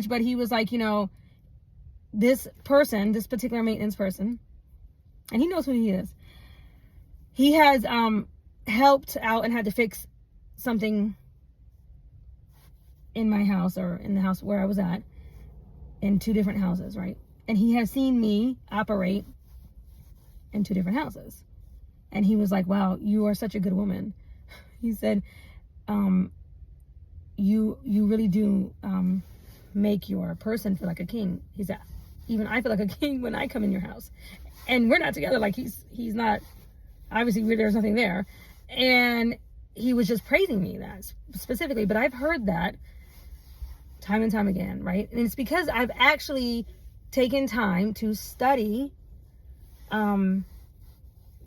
But he was like, this person, this particular maintenance person, and he knows who he is. He has helped out and had to fix something in my house, or in the house where I was at, in 2 different houses, right? And he has seen me operate in 2 different houses. And he was like, wow, you are such a good woman. He said, you really do make your person feel like a king. He said, even I feel like a king when I come in your house. And we're not together. Like, he's not, obviously there's nothing there. And he was just praising me that specifically. But I've heard that time and time again, right? And it's because I've actually taken time to study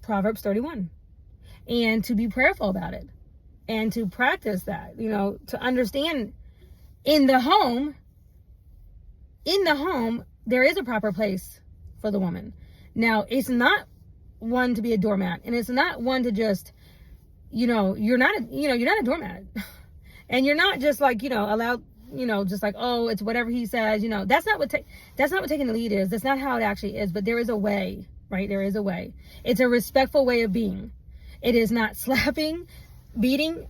Proverbs 31 and to be prayerful about it and to practice that, to understand in the home, there is a proper place for the woman. Now, it's not one to be a doormat, and it's not one to just, you're not a doormat. And you're not just like, allowed, just like, oh, it's whatever he says, that's not what taking the lead is. That's not how it actually is. But there is a way, right? There is a way. It's a respectful way of being. It is not slapping, beating,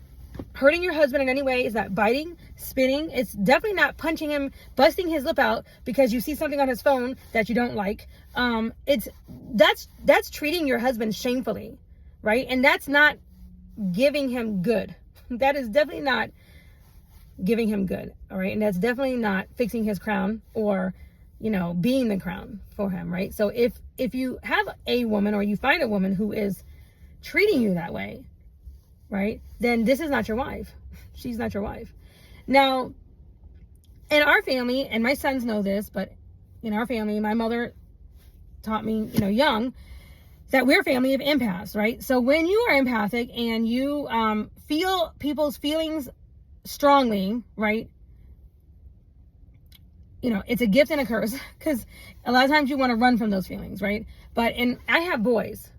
hurting your husband in any way. It's not biting, spitting. It's definitely not punching him, busting his lip out because you see something on his phone that you don't like. That's treating your husband shamefully, right? And that's not giving him good. That is definitely not giving him good, all right? And that's definitely not fixing his crown or, being the crown for him, right? So if you have a woman, or you find a woman who is treating you that way, right, then this is not your wife. She's not your wife. Now, in our family, and my sons know this, but in our family, my mother taught me, young, that we're a family of empaths, right? So when you are empathic and you feel people's feelings strongly, right, it's a gift and a curse, because a lot of times you want to run from those feelings, right? And I have boys,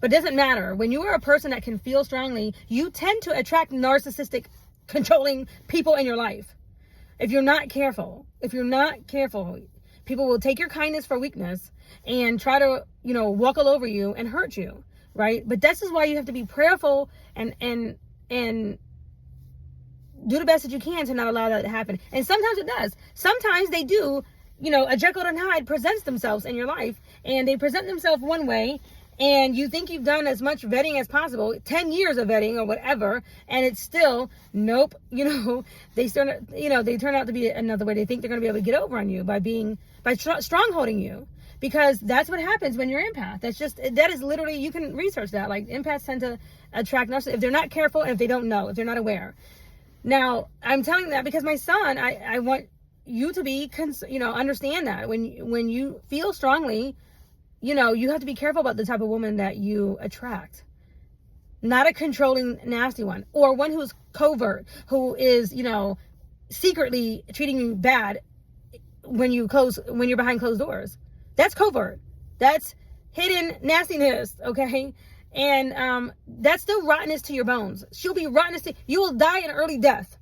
but it doesn't matter. When you are a person that can feel strongly, you tend to attract narcissistic, controlling people in your life. If you're not careful, people will take your kindness for weakness and try to, walk all over you and hurt you, right? But this is why you have to be prayerful and do the best that you can to not allow that to happen. And sometimes it does. Sometimes they do, a Jekyll and Hyde presents themselves in your life, and they present themselves one way, and you think you've done as much vetting as possible, 10 years of vetting or whatever, and it's still, nope, they turn out to be another way. They think they're going to be able to get over on you by strongholding you, because that's what happens when you're empath. That is literally, you can research that. Like, empaths tend to attract narcissists if they're not careful and if they don't know, if they're not aware. Now, I'm telling that because my son, I want you to be, understand that when you feel strongly, you have to be careful about the type of woman that you attract. Not a controlling, nasty one, or one who's covert, who is, secretly treating you bad when you're behind closed doors. That's covert. That's hidden nastiness, okay? And that's still rottenness to your bones. She'll be rottenness you will die an early death,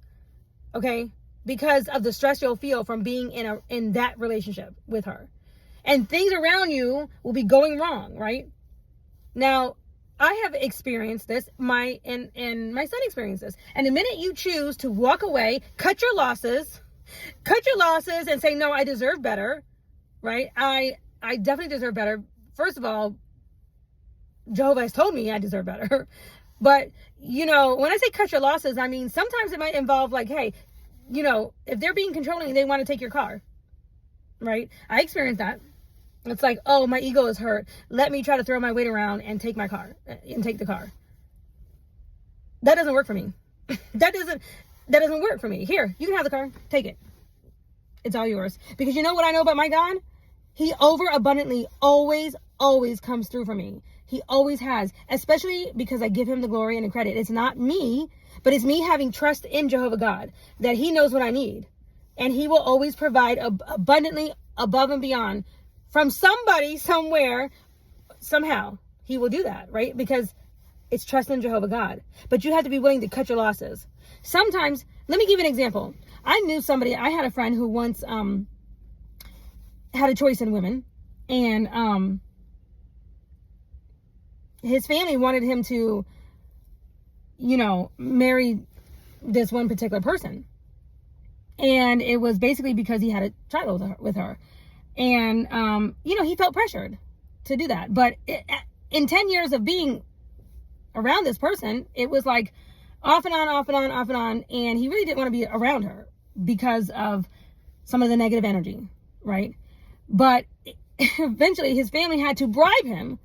okay? Because of the stress you'll feel from being in that relationship with her. And things around you will be going wrong, right? Now, I have experienced this, and my son experienced this. And the minute you choose to walk away, cut your losses and say, no, I deserve better, right? I definitely deserve better. First of all, Jehovah has told me I deserve better. But, when I say cut your losses, I mean, sometimes it might involve like, hey, if they're being controlling, they want to take your car, right? I experienced that. It's like, oh, my ego is hurt. Let me try to throw my weight around and take my car and take the car. That doesn't work for me. That doesn't work for me. Here, you can have the car. Take it. It's all yours. Because you know what I know about my God? He overabundantly always comes through for me. He always has, especially because I give him the glory and the credit. It's not me, but it's me having trust in Jehovah God, that he knows what I need. And he will always provide abundantly above and beyond from somebody, somewhere, somehow. He will do that, right? Because it's trust in Jehovah God. But you have to be willing to cut your losses. Sometimes, let me give you an example. I knew somebody, I had a friend who once had a choice in women, and his family wanted him to, marry this one particular person. And it was basically because he had a child with her. And, he felt pressured to do that. But in 10 years of being around this person, it was like off and on, off and on, off and on. And he really didn't want to be around her because of some of the negative energy, right? But eventually his family had to bribe him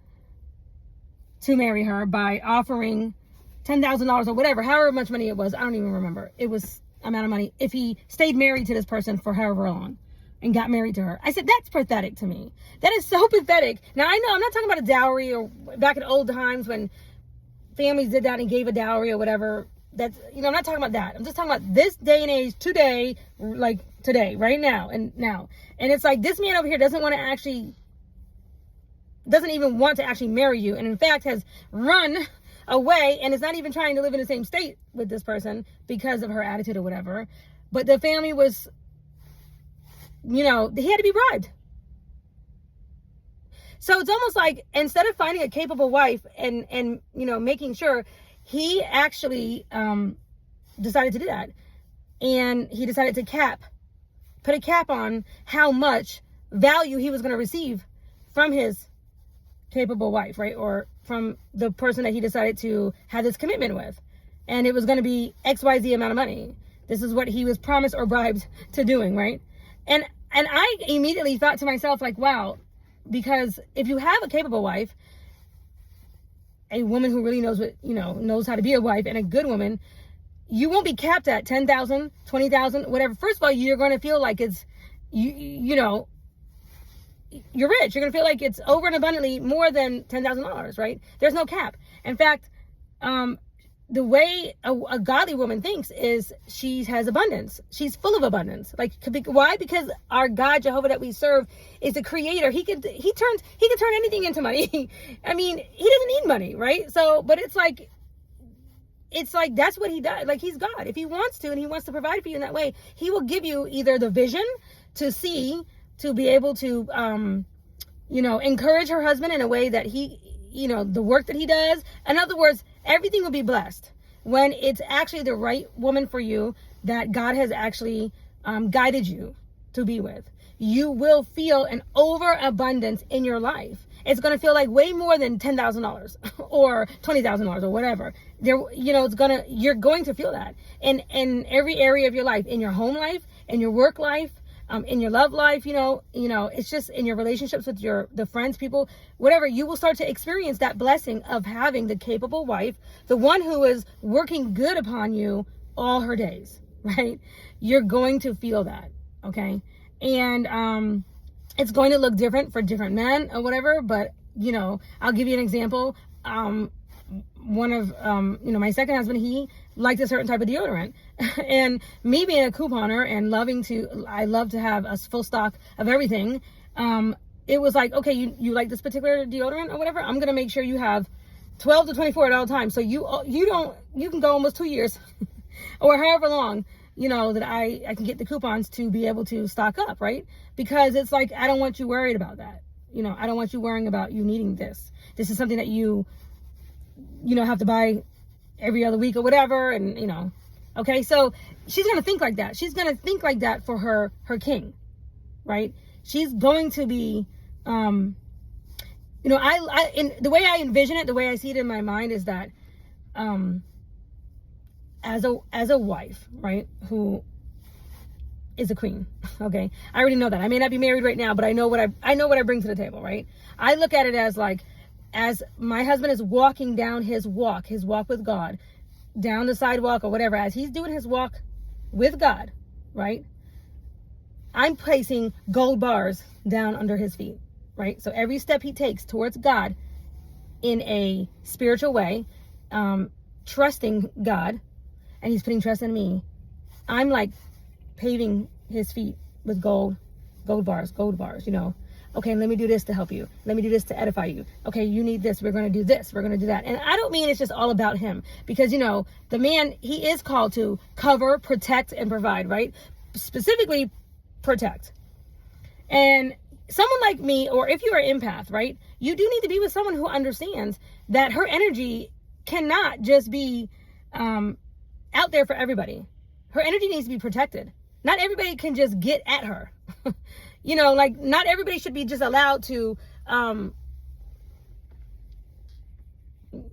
to marry her by offering $10,000 or whatever, however much money it was. I don't even remember. It was amount of money if he stayed married to this person for however long and got married to her. I said, that's pathetic to me. That is so pathetic. Now, I know I'm not talking about a dowry or back in old times when families did that and gave a dowry or whatever. That's, I'm not talking about that. I'm just talking about this day and age, today, like today, right now and now. And it's like, this man over here doesn't even want to actually marry you. And in fact, has run away and is not even trying to live in the same state with this person because of her attitude or whatever. But the family was, he had to be bribed. So it's almost like, instead of finding a capable wife and making sure, he actually decided to do that. And he decided to put a cap on how much value he was going to receive from his capable wife, right? Or from the person that he decided to have this commitment with. And it was going to be XYZ amount of money. This is what he was promised or bribed to doing, right? And I immediately thought to myself, like, wow, because if you have a capable wife, a woman who really knows knows how to be a wife, and a good woman, you won't be capped at 10,000, 20,000, whatever. First of all, you're going to feel like it's, you're rich. You're going to feel like it's over and abundantly more than $10,000, right? There's no cap. In fact, the way a godly woman thinks is she has abundance. She's full of abundance. Like, why? Because our God, Jehovah, that we serve, is the creator. He can turn anything into money. I mean, he doesn't need money, right? So, but it's like that's what he does. Like, he's God. If he wants to, and he wants to provide for you in that way, he will give you either the vision to see, to be able to, encourage her husband in a way that he, the work that he does. In other words, everything will be blessed when it's actually the right woman for you that God has actually guided you to be with. You will feel an overabundance in your life. It's going to feel like way more than $10,000 or $20,000 or whatever. You're going to feel that in every area of your life, in your home life, in your work life, in your love life, it's just in your relationships with the friends, people, whatever. You will start to experience that blessing of having the capable wife, the one who is working good upon you all her days, right? You're going to feel that, okay? And it's going to look different for different men or whatever, but, I'll give you an example. One of, my second husband, he liked a certain type of deodorant. And me being a couponer and I love to have a full stock of everything. It was like, okay, you like this particular deodorant or whatever, I'm going to make sure you have 12 to 24 at all times. So you can go almost 2 years or however long, that I can get the coupons to be able to stock up, right? Because it's like, I don't want you worried about that. I don't want you worrying about you needing this. This is something that you have to buy every other week or whatever. And, okay. So she's going to think like that. She's going to think like that for her king, right? She's going to be, in the way I envision it, the way I see it in my mind is that, as a wife, right, who is a queen, okay, I already know that. I may not be married right now, but I know what I bring to the table, right? I look at it as like, as my husband is walking down his walk with God, down the sidewalk or whatever, as he's doing his walk with God, right? I'm placing gold bars down under his feet, right? So every step he takes towards God in a spiritual way, trusting God, and he's putting trust in me, I'm like paving his feet with gold bars, Okay, let me do this to help you. Let me do this to edify you. Okay, you need this. We're going to do this. We're going to do that. And I don't mean it's just all about him, because, the man, he is called to cover, protect, and provide, right? Specifically, protect. And someone like me, or if you're an empath, right, you do need to be with someone who understands that her energy cannot just be out there for everybody. Her energy needs to be protected. Not everybody can just get at her. Not everybody should be just allowed to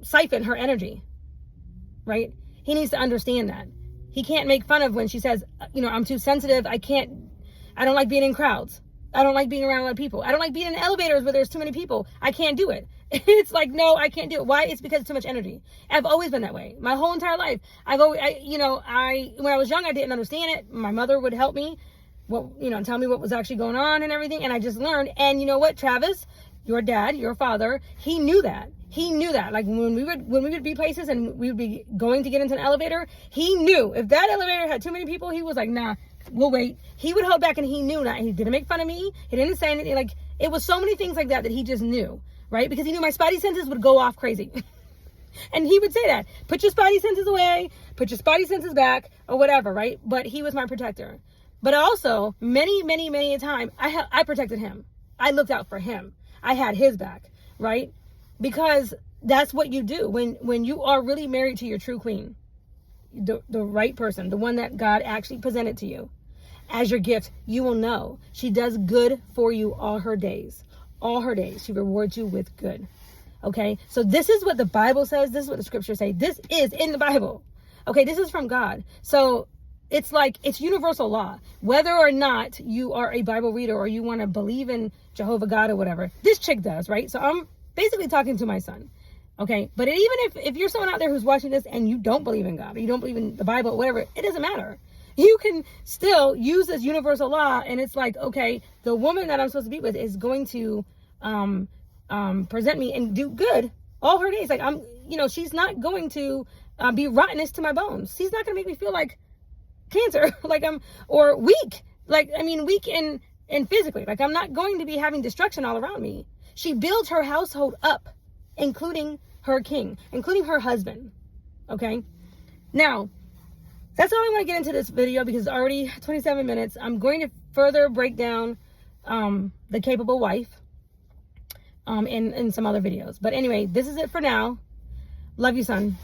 siphon her energy, right? He needs to understand that. He can't make fun of when she says, I'm too sensitive. I don't like being in crowds. I don't like being around a lot of people. I don't like being in elevators where there's too many people. I can't do it. It's like, no, I can't do it. Why? It's because it's too much energy. I've always been that way. My whole entire life. When I was young, I didn't understand it. My mother would help me, tell me what was actually going on and everything. And I just learned. And you know what, Travis, your dad, your father, he knew that. He knew that. Like when we would be places and we would be going to get into an elevator, he knew if that elevator had too many people, he was like, nah, we'll wait. He would hold back, and he knew that. He didn't make fun of me. He didn't say anything. Like, it was so many things like that he just knew, right? Because he knew my spidey senses would go off crazy. And he would say that, put your spidey senses away, put your spidey senses back, or whatever, right? But he was my protector. But also, many, many, many a time, I protected him. I looked out for him. I had his back, right? Because that's what you do when you are really married to your true queen, the right person, the one that God actually presented to you as your gift. You will know she does good for you all her days. All her days. She rewards you with good. Okay. So this is what the Bible says. This is what the scriptures say. This is in the Bible. Okay. This is from God. So it's like, it's universal law. Whether or not you are a Bible reader or you want to believe in Jehovah God or whatever, this chick does, right? So I'm basically talking to my son. Okay. But even if you're someone out there who's watching this and you don't believe in God, or you don't believe in the Bible or whatever, it doesn't matter. You can still use this universal law. And it's like, okay, the woman that I'm supposed to be with is going to present me and do good all her days. Like she's not going to be rottenness to my bones. She's not going to make me feel like cancer, or weak. Weak and physically. Like, I'm not going to be having destruction all around me. She builds her household up, including her king, including her husband. Okay. Now, that's all I want to get into this video, because it's already 27 minutes. I'm going to further break down the capable wife in some other videos. But anyway, this is it for now. Love you, son.